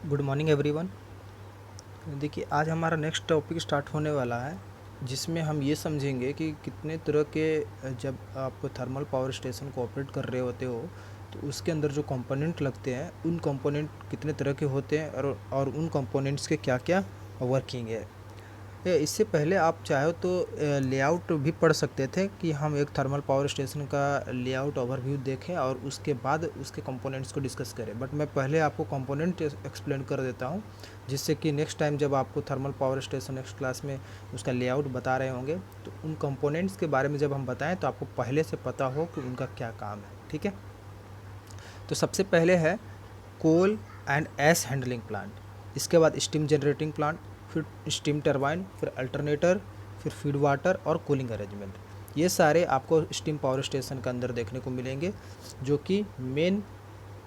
Good morning everyone. देखिए, आज हमारा नेक्स्ट टॉपिक स्टार्ट होने वाला है, जिसमें हम ये समझेंगे कि कितने तरह के जब आप थर्मल पावर स्टेशन को ऑपरेट कर रहे होते हो तो उसके अंदर जो कंपोनेंट लगते हैं उन कंपोनेंट कितने तरह के होते हैं और उन कंपोनेंट्स के क्या क्या वर्किंग है। इससे पहले आप चाहो तो लेआउट भी पढ़ सकते थे कि हम एक थर्मल पावर स्टेशन का लेआउट ओवरव्यू देखें और उसके बाद उसके कंपोनेंट्स को डिस्कस करें। बट मैं पहले आपको कंपोनेंट एक्सप्लेन कर देता हूं, जिससे कि नेक्स्ट टाइम जब आपको thermal power station next class में उसका लेआउट बता रहे होंगे तो उन कंपोनेंट्स के बारे में जब हम बताएं तो आपको पहले से पता हो कि उनका क्या काम है। ठीक है, तो सबसे पहले है कोल एंड एस हैंडलिंग प्लांट, इसके बाद स्टीम जनरेटिंग प्लांट, फिर स्टीम टरबाइन, फिर अल्टरनेटर, फिर फीड वाटर और कूलिंग अरेंजमेंट। ये सारे आपको स्टीम पावर स्टेशन के अंदर देखने को मिलेंगे, जो कि मेन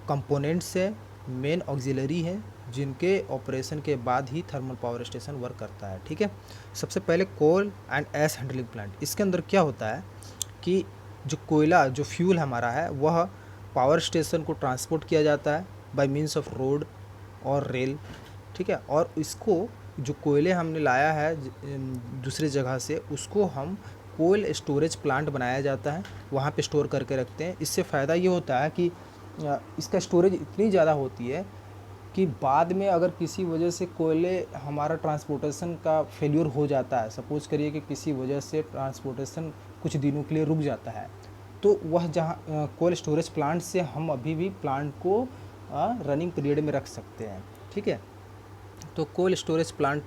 कंपोनेंट्स है, मेन ऑक्सिलरी है, जिनके ऑपरेशन के बाद ही थर्मल पावर स्टेशन वर्क करता है। ठीक है, सबसे पहले कोल एंड एस हैंडलिंग प्लांट। इसके अंदर क्या होता है कि जो कोयला, जो फ्यूल हमारा है, वह पावर स्टेशन को ट्रांसपोर्ट किया जाता है बाय मीन्स ऑफ रोड और रेल। ठीक है, और इसको जो कोयले हमने लाया है दूसरी जगह से, उसको हम कोयल स्टोरेज प्लांट बनाया जाता है, वहाँ पे स्टोर करके रखते हैं। इससे फ़ायदा ये होता है कि इसका स्टोरेज इतनी ज़्यादा होती है कि बाद में अगर किसी वजह से कोयले हमारा ट्रांसपोर्टेशन का फेल्यूर हो जाता है, सपोज करिए कि किसी वजह से ट्रांसपोर्टेशन कुछ दिनों के लिए रुक जाता है, तो वह जहाँ कोल्ड स्टोरेज प्लांट से हम अभी भी प्लांट को रनिंग पीरियड में रख सकते हैं। ठीक है, तो कोल्ड स्टोरेज प्लांट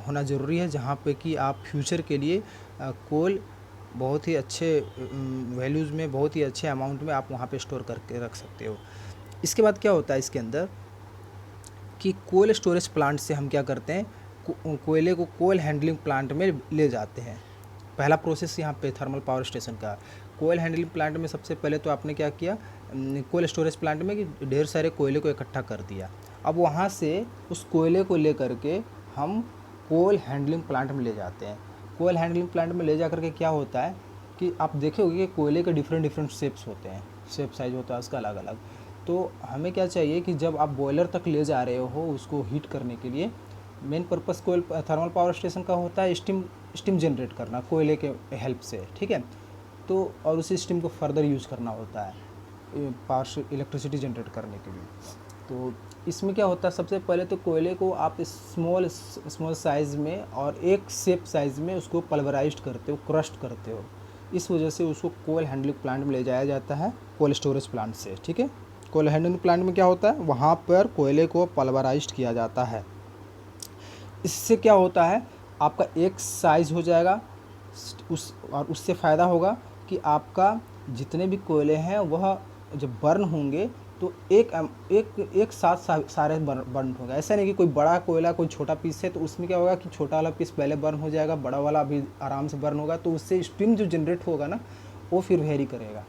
होना ज़रूरी है, जहाँ पे कि आप फ्यूचर के लिए कोल बहुत ही अच्छे वैल्यूज़ में, बहुत ही अच्छे अमाउंट में आप वहाँ पे स्टोर करके रख सकते हो। इसके बाद क्या होता है इसके अंदर कि कोल स्टोरेज प्लांट से हम क्या करते हैं, कोयले को कोल हैंडलिंग प्लांट में ले जाते हैं। पहला प्रोसेस यहाँ पे थर्मल पावर स्टेशन का, कोयल हैंडलिंग प्लांट में सबसे पहले तो आपने क्या किया, कोयल स्टोरेज प्लांट में कि ढेर सारे कोयले को इकट्ठा कर दिया। अब वहाँ से उस कोयले को ले करके हम कोयल हैंडलिंग प्लांट में ले जाते हैं। कोयल हैंडलिंग प्लांट में ले जा करके क्या होता है कि आप देखे होंगे कि कोयले के डिफरेंट डिफरेंट शेप्स होते हैं, शेप साइज होता है उसका अलग अलग। तो हमें क्या चाहिए कि जब आप बॉयलर तक ले जा रहे हो उसको हीट करने के लिए, मेन पर्पस कोयल थर्मल पावर स्टेशन का होता है स्टीम जनरेट करना कोयले के हेल्प से। ठीक है, तो और उसी स्टीम को फर्दर यूज़ करना होता है पावर इलेक्ट्रिसिटी जनरेट करने के लिए। तो इसमें क्या होता है, सबसे पहले तो कोयले को आप स्मॉल साइज़ में और एक शेप साइज़ में उसको पल्वराइज्ड करते हो, क्रस्ट करते हो। इस वजह से उसको कोयल हैंडलिंग प्लांट में ले जाया जाता है, कोल्ड स्टोरेज प्लांट से। ठीक है, कोयल हैंडलिंग प्लांट में क्या होता है, वहाँ पर कोयले को पल्वराइज्ड किया जाता है। इससे क्या होता है, आपका एक साइज़ हो जाएगा और उससे फ़ायदा होगा कि आपका जितने भी कोयले हैं वह जब बर्न होंगे तो एक साथ सारे बर्न होगा। ऐसा नहीं कि कोई बड़ा कोयला कोई छोटा पीस है तो उसमें क्या होगा कि छोटा वाला पीस पहले बर्न हो जाएगा, बड़ा वाला अभी आराम से बर्न होगा, तो उससे स्टीम जो जनरेट होगा ना वो फिर वेरी करेगा।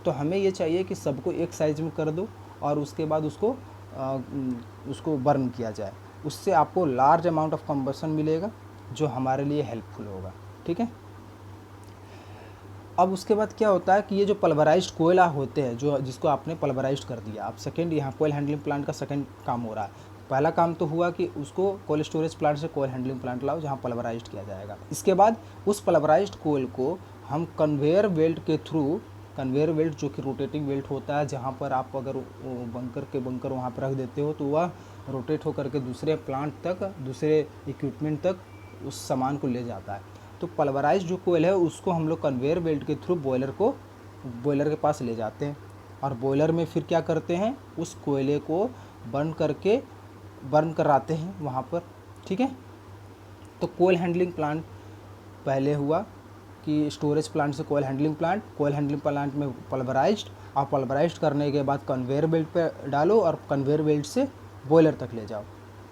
तो हमें ये चाहिए कि सबको एक साइज़ में कर दो और उसके बाद उसको बर्न किया जाए। उससे आपको लार्ज अमाउंट ऑफ कंबसन मिलेगा जो हमारे लिए हेल्पफुल होगा। ठीक है, अब उसके बाद क्या होता है कि ये जो पल्वराइज्ड कोयला होते हैं, जो जिसको आपने पल्वराइज्ड कर दिया, आप सेकेंड यहाँ कोयल हैंडलिंग प्लांट का सेकेंड काम हो रहा है। पहला काम तो हुआ कि उसको कोल्ड स्टोरेज प्लांट से कोयल हैंडलिंग प्लांट लाओ जहाँ पल्वराइज्ड किया जाएगा। इसके बाद उस पल्वराइज्ड कोयल को हम कन्वेयर बेल्ट के थ्रू, कन्वेयर बेल्ट जो कि रोटेटिंग बेल्ट होता है, जहाँ पर आप अगर बंकर वहाँ पर रख देते हो तो वह रोटेट होकर के दूसरे प्लांट तक, दूसरे इक्विपमेंट तक उस सामान को ले जाता है। तो पल्वराइज जो कोयल है उसको हम लोग कन्वेयर बेल्ट के थ्रू बॉयलर के पास ले जाते हैं और बॉयलर में फिर क्या करते हैं, उस कोयले को बर्न कराते हैं वहाँ पर। ठीक है, तो कोयल हैंडलिंग प्लांट पहले हुआ कि स्टोरेज प्लांट से कोयल हैंडलिंग प्लांट में पल्वराइज्ड, और पल्वराइज्ड करने के बाद कन्वेयर बेल्ट पे डालो और कन्वेयर बेल्ट से बॉयलर तक ले जाओ।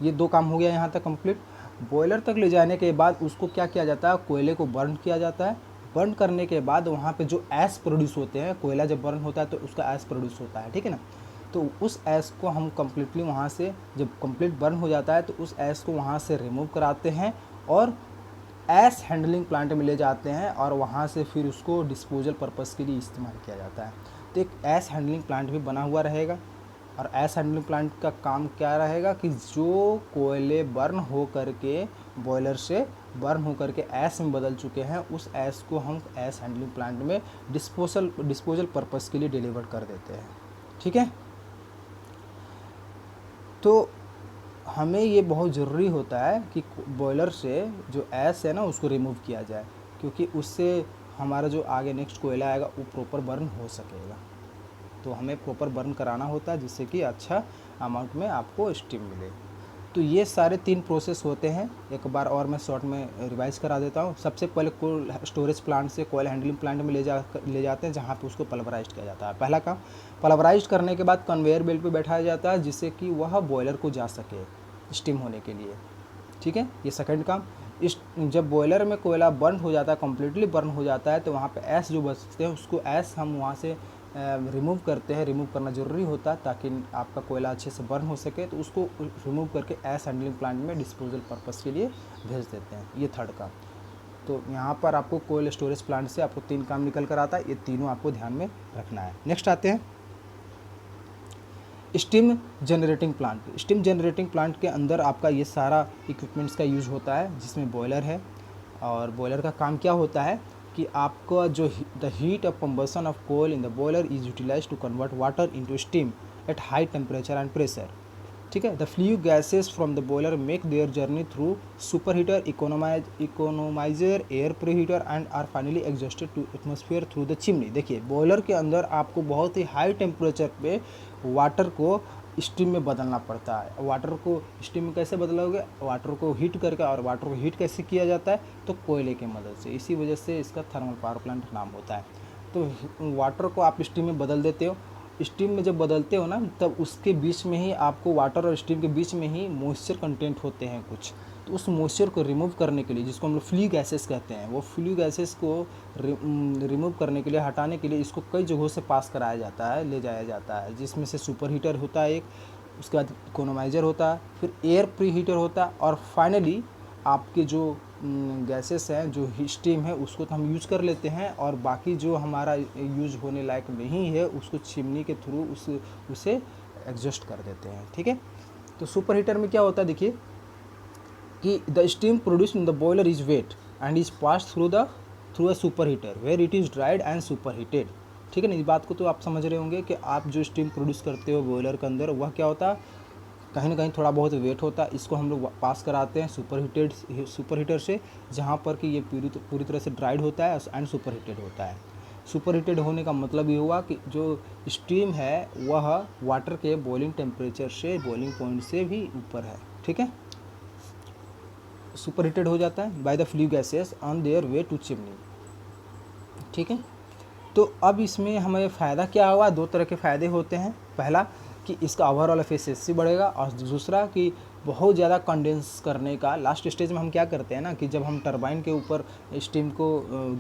ये दो काम हो गया यहाँ तक कंप्लीट। बॉयलर तक ले जाने के बाद उसको क्या किया जाता है, कोयले को बर्न किया जाता है। बर्न करने के बाद वहाँ पे जो ऐश प्रोड्यूस होते हैं, कोयला जब बर्न होता है तो उसका ऐश प्रोड्यूस होता है। ठीक है ना, तो उस ऐश को हम कम्प्लीटली वहाँ से, जब कंप्लीट बर्न हो जाता है तो उस ऐश को वहाँ से रिमूव कराते हैं और ऐश हैंडलिंग प्लांट में ले जाते हैं और वहाँ से फिर उसको डिस्पोजल पर्पस के लिए इस्तेमाल किया जाता है। तो एक ऐश हैंडलिंग प्लांट भी बना हुआ रहेगा। और एस हैंडलिंग प्लांट का काम क्या रहेगा कि जो कोयले बर्न हो करके बॉयलर से बर्न हो करके ऐश में बदल चुके हैं, उस ऐश को हम ऐश हैंडलिंग प्लांट में डिस्पोजल पर्पस के लिए डिलीवर कर देते हैं। ठीक है, तो हमें ये बहुत ज़रूरी होता है कि बॉयलर से जो ऐश है ना उसको रिमूव किया जाए, क्योंकि उससे हमारा जो आगे नेक्स्ट कोयला आएगा वो प्रॉपर बर्न हो सकेगा। तो हमें प्रॉपर बर्न कराना होता है जिससे कि अच्छा अमाउंट में आपको स्टीम मिले। तो ये सारे 3 प्रोसेस होते हैं। एक बार और मैं शॉर्ट में रिवाइज करा देता हूँ। सबसे पहले कोल स्टोरेज प्लांट से कोयल हैंडलिंग प्लांट में ले जाते हैं, जहाँ पे उसको पल्वराइज्ड किया जाता है। पहला काम, पल्वराइज्ड करने के बाद कन्वेयर बेल्ट पे बैठाया जाता है जिससे कि वह बॉयलर को जा सके स्टीम होने के लिए। ठीक है, ये सेकंड काम। इस जब बॉयलर में कोयला बर्न हो जाता है, कम्प्लीटली बर्न हो जाता है, तो वहाँ पे ऐश जो बचते हैं उसको ऐश हम वहाँ से रिमूव करते हैं। रिमूव करना ज़रूरी होता है ताकि आपका कोयला अच्छे से बर्न हो सके। तो उसको रिमूव करके ऐश हैंडलिंग प्लांट में डिस्पोजल पर्पस के लिए भेज देते हैं। ये थर्ड काम। तो यहाँ पर आपको कोयल स्टोरेज प्लांट से आपको 3 काम निकल कर आता है। ये तीनों आपको ध्यान में रखना है। नेक्स्ट आते हैं steam generating plant. Steam generating plant के अंदर आपका ये सारा इक्विपमेंट्स का यूज़ होता है, जिसमें बॉयलर है। और बॉयलर का काम क्या होता है कि आपका जो the heat of combustion of coal in the boiler is utilise to convert water into steam at high temperature and pressure. ठीक है, the flue gases from the boiler make their journey through super heater, economiser, air pre heater and are finally exhausted to atmosphere through the chimney. देखिए, boiler के अंदर आपको बहुत ही high temperature पे water को स्टीम में बदलना पड़ता है। वाटर को स्टीम में कैसे बदलोगे? वाटर को हीट करके। और वाटर को हीट कैसे किया जाता है? तो कोयले की मदद से। इसी वजह से इसका थर्मल पावर प्लांट नाम होता है। तो वाटर को आप स्टीम में बदल देते हो। स्टीम में जब बदलते हो ना, तब उसके बीच में ही आपको वाटर और स्टीम के बीच में ही मॉइस्चर कंटेंट होते हैं कुछ। तो उस मॉइस्चर को रिमूव करने के लिए, जिसको हम लोग फ्लू गैसेस कहते हैं, वो फ्लू गैसेस को रिमूव करने के लिए, हटाने के लिए इसको कई जगहों से पास कराया जाता है, ले जाया जाता है। जिसमें से सुपर हीटर होता है एक, उसके बाद इकोनोमाइजर होता है, फिर एयर प्री हीटर होता है, और फाइनली आपके जो गैसेस हैं, जो स्टीम है, उसको तो हम यूज़ कर लेते हैं। और बाकी जो हमारा यूज़ होने लायक नहीं है उसको चिमनी के थ्रू उसे एग्जॉस्ट कर देते हैं। ठीक है, तो सुपर हीटर में क्या होता है, देखिए कि the steam produced in the boiler is wet and is pass through a super heater where it is dried and super heated. ठीक है ना, इस बात को तो आप समझ रहे होंगे कि आप जो स्टीम प्रोड्यूस करते हो बॉयलर के अंदर, वह क्या होता है, कहीं ना कहीं थोड़ा बहुत वेट होता है। इसको हम लोग पास कराते हैं सुपर हीटर से, जहाँ पर कि ये पूरी तरह से ड्राइड होता है एंड सुपर हीटेड होता है। सुपर हीटेड होने का मतलब ये हुआ कि जो स्टीम है वह वाटर के बॉइलिंग टेम्परेचर से, बॉइलिंग पॉइंट से भी ऊपर है। ठीक है, सुपर हीटेड हो जाता है by the flue gases on their way to chimney. ठीक है, तो अब इसमें हमें फ़ायदा क्या हुआ? 2 तरह के फ़ायदे होते हैं। पहला कि इसका ओवरऑल एफिशिएंसी बढ़ेगा, और दूसरा कि बहुत ज़्यादा कंडेंस करने का लास्ट स्टेज में हम क्या करते हैं ना, कि जब हम टरबाइन के ऊपर स्टीम को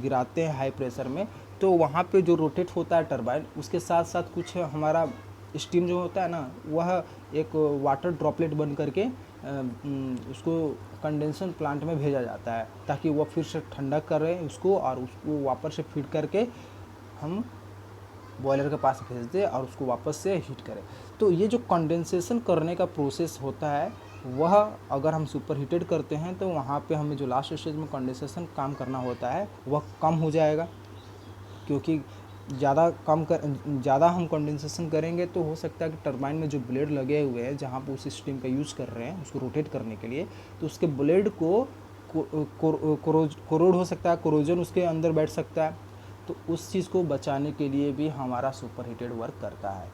गिराते हैं हाई प्रेशर में, तो वहाँ पे जो रोटेट होता है टरबाइन, उसके साथ साथ कुछ हमारा स्टीम जो होता है ना, वह एक वाटर ड्रॉपलेट बन करके उसको कंडेंसर प्लांट में भेजा जाता है, ताकि वह फिर से ठंडा करे उसको, और उसको वापस से फीड करके हम बॉयलर के पास भेज दें और उसको वापस से हीट करें। तो ये जो कंडेंसेशन करने का प्रोसेस होता है, वह अगर हम सुपर हीटेड करते हैं तो वहाँ पे हमें जो लास्ट स्टेज में कंडेंसेशन काम करना होता है वह कम हो जाएगा। क्योंकि ज़्यादा हम कंडेंसेशन करेंगे तो हो सकता है कि टरबाइन में जो ब्लेड लगे हुए हैं, जहाँ पर उस स्टीम का यूज़ कर रहे हैं उसको रोटेट करने के लिए, तो उसके ब्लेड को कोरोड हो सकता है, कोरोजन उसके अंदर बैठ सकता है। तो उस चीज़ को बचाने के लिए भी हमारा सुपर हीटेड वर्क करता है।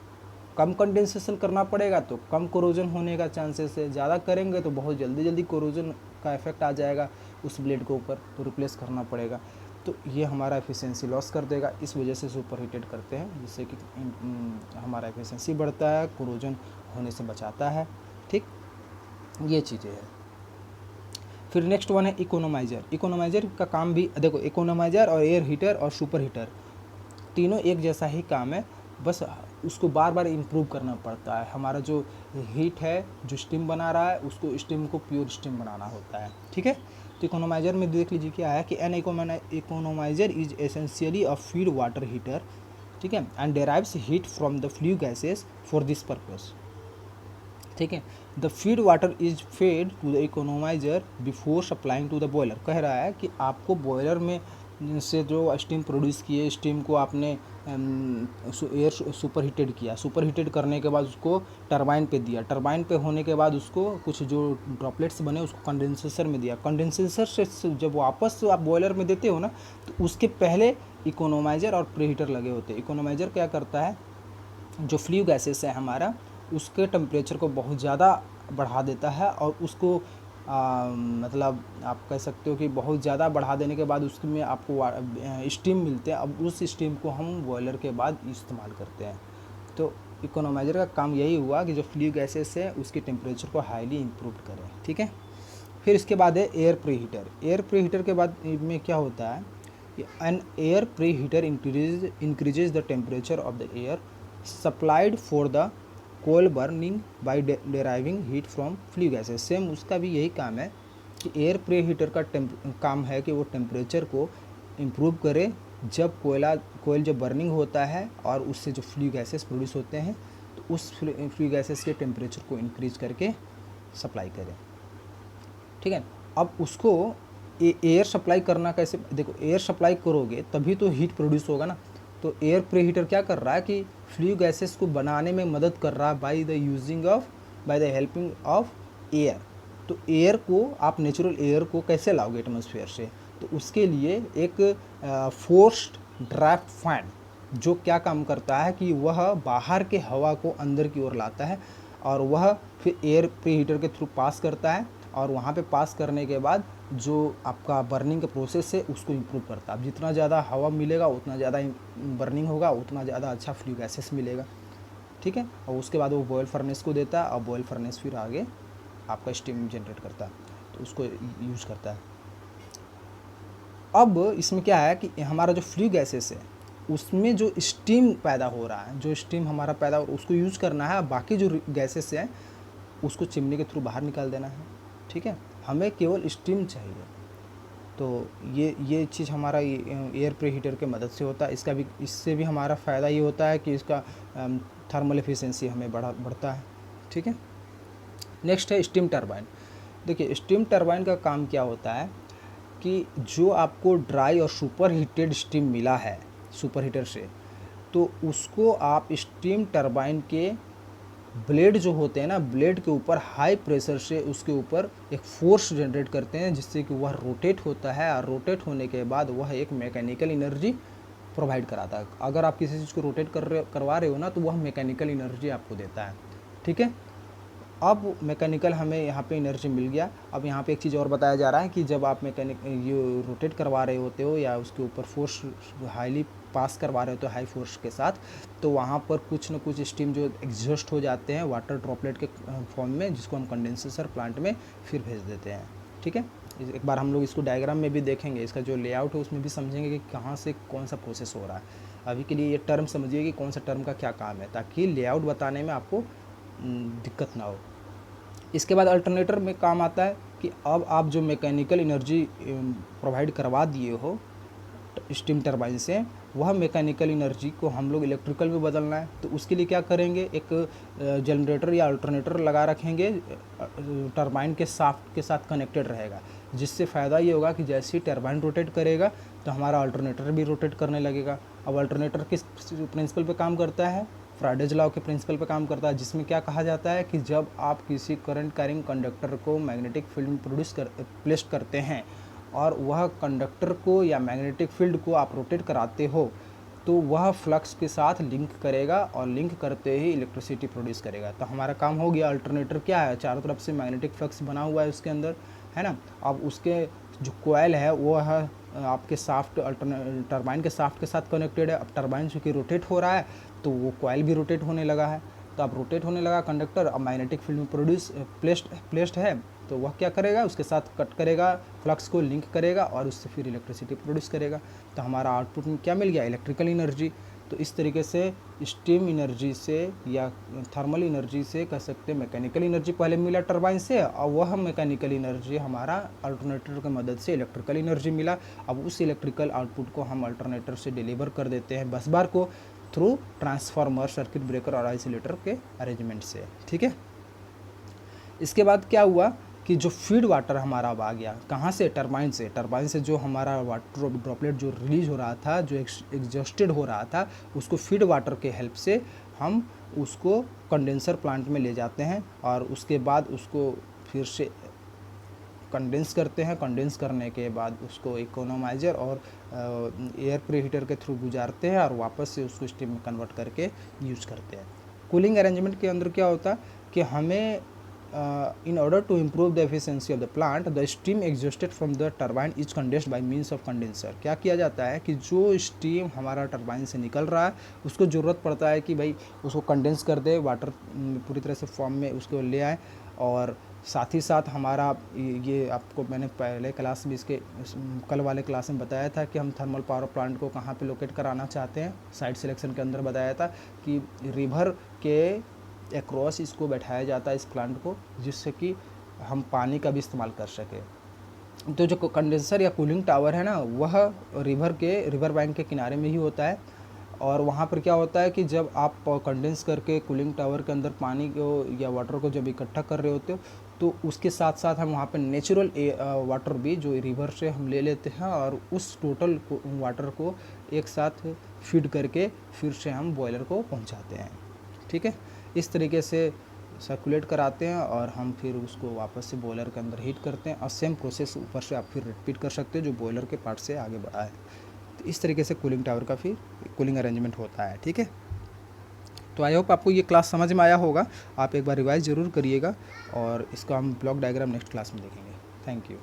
कम कंडेंसेशन करना पड़ेगा तो कम कोरोजन होने का चांसेस है, ज़्यादा करेंगे तो बहुत जल्दी कोरोजन का इफेक्ट आ जाएगा उस ब्लेड के ऊपर, तो रिप्लेस करना पड़ेगा। तो ये हमारा एफिशिएंसी लॉस कर देगा। इस वजह से सुपर हीटेड करते हैं, जिससे कि हमारा एफिशिएंसी बढ़ता है, कोरोजन होने से बचाता है। ठीक, ये चीज़ें हैं। फिर नेक्स्ट वन है इकोनोमाइजर। इकोनोमाइजर का काम भी देखो, इकोनोमाइजर और एयर हीटर और सुपर हीटर तीनों एक जैसा ही काम है, बस उसको बार बार इम्प्रूव करना पड़ता है। हमारा जो हीट है, जो स्टीम बना रहा है, उसको स्टीम को प्योर स्टीम बनाना होता है। ठीक है, तो इकोनोमाइजर में देख लीजिए क्या है कि an economiser is essentially a feed water heater ठीक है, and derives heat from the flue gases for this purpose. ठीक है, the feed water is fed to the economiser before supplying to the boiler. कह रहा है कि आपको boiler में से जो स्टीम प्रोड्यूस किए, स्टीम को आपने एयर सुपर हीटेड किया, सुपर हीटेड करने के बाद उसको टरबाइन पे दिया, टरबाइन पे होने के बाद उसको कुछ जो ड्रॉपलेट्स बने उसको कंडेंसेसर में दिया, कंडेंसेसर से जब वापस आप बॉयलर में देते हो ना, तो उसके पहले इकोनोमाइजर और प्रीहीटर लगे होते हैं। इकोनोमाइजर क्या करता है, जो फ्लू गैसेस है हमारा, उसके टेम्परेचर को बहुत ज़्यादा बढ़ा देता है, और उसको मतलब आप कह सकते हो कि बहुत ज़्यादा बढ़ा देने के बाद उसमें आपको स्टीम मिलते हैं। अब उस स्टीम को हम बॉयलर के बाद इस्तेमाल करते हैं। तो इकोनोमाइजर का काम यही हुआ कि जो फ्लू गैसेस है उसके टेम्परेचर को हाईली इम्प्रूव करें। ठीक है, फिर इसके बाद है एयर प्रीहीटर। एयर प्रीहीटर के बाद में क्या होता है कि an air preheater increases the temperature of the air supplied for the coal burning by deriving heat from flue gases. Same उसका भी यही काम है कि एयर प्रीहीटर का काम है कि वो टेम्परेचर को इम्प्रूव करे जब कोयल जब बर्निंग होता है और उससे जो फ्लू गैसेस प्रोड्यूस होते हैं, तो उस फ्लू गैसेस के टेम्परेचर को इंक्रीज करके सप्लाई करें। ठीक है, अब उसको एयर सप्लाई करना कैसे, देखो एयर सप्लाई करोगे तभी तो हीट प्रोड्यूस होगा ना। तो एयर प्रीहीटर क्या कर रहा है कि फ्लू गैसेस को बनाने में मदद कर रहा है by the helping of air. तो एयर को आप नेचुरल एयर को कैसे लाओगे एटमॉस्फेयर से, तो उसके लिए एक फोर्स्ड ड्राफ्ट फैन जो क्या काम करता है कि वह बाहर के हवा को अंदर की ओर लाता है, और वह फिर एयर प्रीहीटर के थ्रू पास करता है, और वहाँ पे पास करने के बाद जो आपका बर्निंग का प्रोसेस है उसको इम्प्रूव करता है। अब जितना ज़्यादा हवा मिलेगा उतना ज़्यादा बर्निंग होगा, उतना ज़्यादा अच्छा फ्लू गैसेस मिलेगा। ठीक है, और उसके बाद वो बॉयल फर्नेस को देता है, और बॉयल फर्नेस फिर आगे आपका स्टीम जनरेट करता है, तो उसको यूज़ करता है। अब इसमें क्या है कि हमारा जो फ्लू गैसेस है उसमें जो स्टीम पैदा हो रहा है, जो स्टीम हमारा पैदा हो उसको यूज़ करना है, बाकी जो गैसेस हैं उसको चिमनी के थ्रू बाहर निकाल देना है। ठीक है, हमें केवल स्टीम चाहिए। तो ये चीज़ हमारा एयर प्रीहीटर के मदद से होता है। इससे भी हमारा फ़ायदा ये होता है कि इसका थर्मल एफिशिएंसी हमें बढ़ता है। ठीक है, नेक्स्ट है स्टीम टरबाइन। देखिए स्टीम टरबाइन का काम क्या होता है कि जो आपको ड्राई और सुपर हीटेड स्टीम मिला है सुपर हीटर से, तो उसको आप स्टीम टरबाइन के ब्लेड जो होते हैं ना, ब्लेड के ऊपर हाई प्रेशर से उसके ऊपर एक फोर्स जनरेट करते हैं, जिससे कि वह रोटेट होता है, और रोटेट होने के बाद वह एक मैकेनिकल एनर्जी प्रोवाइड कराता है। अगर आप किसी चीज़ को रोटेट करवा रहे हो ना, तो वह मैकेनिकल एनर्जी आपको देता है। ठीक है, अब मैकेनिकल हमें यहाँ पे एनर्जी मिल गया। अब यहाँ पे एक चीज़ और बताया जा रहा है कि जब आप ये रोटेट करवा रहे होते हो या उसके ऊपर फोर्स हाईली पास करवा रहे होते हो हाई फोर्स के साथ, तो वहाँ पर कुछ न कुछ स्टीम जो एग्जॉस्ट हो जाते हैं वाटर ड्रॉपलेट के फॉर्म में, जिसको हम कंडेंसर प्लांट में फिर भेज देते हैं। ठीक है, एक बार हम लोग इसको डायग्राम में भी देखेंगे, इसका जो लेआउट है उसमें भी समझेंगे कि कहाँ से कौन सा प्रोसेस हो रहा है। अभी के लिए ये टर्म समझिए कि कौन सा टर्म का क्या काम है, ताकि लेआउट बताने में आपको दिक्कत ना हो। इसके बाद अल्टरनेटर में काम आता है कि अब आप जो मैकेनिकल एनर्जी प्रोवाइड करवा दिए हो स्टीम टरबाइन से, वह मैकेनिकल एनर्जी को हम लोग इलेक्ट्रिकल में बदलना है। तो उसके लिए क्या करेंगे, एक जनरेटर या अल्टरनेटर लगा रखेंगे, टरबाइन के शाफ्ट के साथ कनेक्टेड रहेगा, जिससे फ़ायदा ये होगा कि जैसे ही टरबाइन रोटेट करेगा तो हमारा अल्टरनेटर भी रोटेट करने लगेगा। अब अल्टरनेटर किस प्रिंसिपल पे काम करता है, फ्राइडेज लॉ के प्रिंसिपल पे काम करता है, जिसमें क्या कहा जाता है कि जब आप किसी करंट कैरिंग कंडक्टर को मैग्नेटिक फील्ड में प्लेस करते हैं और वह कंडक्टर को या मैग्नेटिक फील्ड को आप रोटेट कराते हो, तो वह फ्लक्स के साथ लिंक करेगा, और लिंक करते ही इलेक्ट्रिसिटी प्रोड्यूस करेगा। तो हमारा काम हो गया। अल्टरनेटर क्या है, चारों तरफ से मैग्नेटिक फ्लक्स बना हुआ है उसके अंदर, है ना। अब उसके जो कोयल है वो है आपके शाफ्ट टरबाइन के शाफ्ट के साथ कनेक्टेड है। अब टरबाइन चूँकि रोटेट हो रहा है तो वो कोयल भी रोटेट होने लगा है। तो अब रोटेट होने लगा कंडक्टर, अब मैग्नेटिक फील्ड में प्लेस्ड है, तो वह क्या करेगा, उसके साथ कट करेगा, फ्लक्स को लिंक करेगा और उससे फिर इलेक्ट्रिसिटी प्रोड्यूस करेगा। तो हमारा आउटपुट में क्या मिल गया, इलेक्ट्रिकल एनर्जी। तो इस तरीके से स्टीम एनर्जी से या थर्मल एनर्जी से कह सकते हैं मैकेनिकल एनर्जी पहले मिला टरबाइन से, और वह मैकेनिकल एनर्जी हमारा अल्टरनेटर की मदद से इलेक्ट्रिकल एनर्जी मिला। अब उस इलेक्ट्रिकल आउटपुट को हम अल्टरनेटर से डिलीवर कर देते हैं बस बार को, थ्रू ट्रांसफार्मर, सर्किट ब्रेकर और आइसोलेटर के अरेंजमेंट से। ठीक है, इसके बाद क्या हुआ कि जो फीड वाटर हमारा अब आ गया कहाँ से, टरबाइन से। टरबाइन से जो हमारा वाटर ड्रॉपलेट जो रिलीज हो रहा था, जो एग्जॉस्टेड हो रहा था, उसको फीड वाटर के हेल्प से हम उसको कंडेंसर प्लांट में ले जाते हैं और उसके बाद उसको फिर से कंडेंस करते हैं। कंडेंस करने के बाद उसको इकोनोमाइजर और एयर प्रीहीटर के थ्रू गुजारते हैं और वापस से उसको स्टीम में कन्वर्ट करके यूज़ करते हैं। कूलिंग अरेंजमेंट के अंदर क्या होता है कि हमें in order to improve the efficiency of the plant, the steam exhausted from the turbine is condensed by means of condenser। क्या किया जाता है कि जो स्टीम हमारा टरबाइन से निकल रहा है उसको ज़रूरत पड़ता है कि भाई उसको कंडेंस कर दे, वाटर पूरी तरह से फॉर्म में उसको ले आए। और साथ ही साथ हमारा ये आपको मैंने पहले क्लास में इसके कल वाले क्लास में बताया था कि हम थर्मल पावर प्लांट को कहाँ पे लोकेट कराना चाहते हैं। साइट सिलेक्शन के अंदर बताया था कि रिवर के एक्रॉस इसको बैठाया जाता है इस प्लांट को, जिससे कि हम पानी का भी इस्तेमाल कर सकें। तो जो कंडेंसर या कूलिंग टावर है ना, वह रिवर बैंक के किनारे में ही होता है। और वहाँ पर क्या होता है कि जब आप कंडेंस करके कूलिंग टावर के अंदर पानी को या वाटर को जब इकट्ठा कर रहे होते हो, तो उसके साथ साथ हम वहाँ पर नेचुरल वाटर भी जो रिवर से हम ले लेते हैं और उस टोटल वाटर को एक साथ फीड करके फिर से हम बॉयलर को पहुँचाते हैं। ठीक है, इस तरीके से सर्कुलेट कराते हैं और हम फिर उसको वापस से बॉयलर के अंदर हीट करते हैं और सेम प्रोसेस ऊपर से आप फिर रिपीट कर सकते हो जो बॉयलर के पार्ट से आगे बढ़ा है। तो इस तरीके से कूलिंग टावर का फिर कूलिंग अरेंजमेंट होता है। ठीक है, तो आई होप आपको ये क्लास समझ में आया होगा। आप एक बार रिवाइज ज़रूर करिएगा और इसका हम ब्लॉक डायग्राम नेक्स्ट क्लास में देखेंगे। Thank you.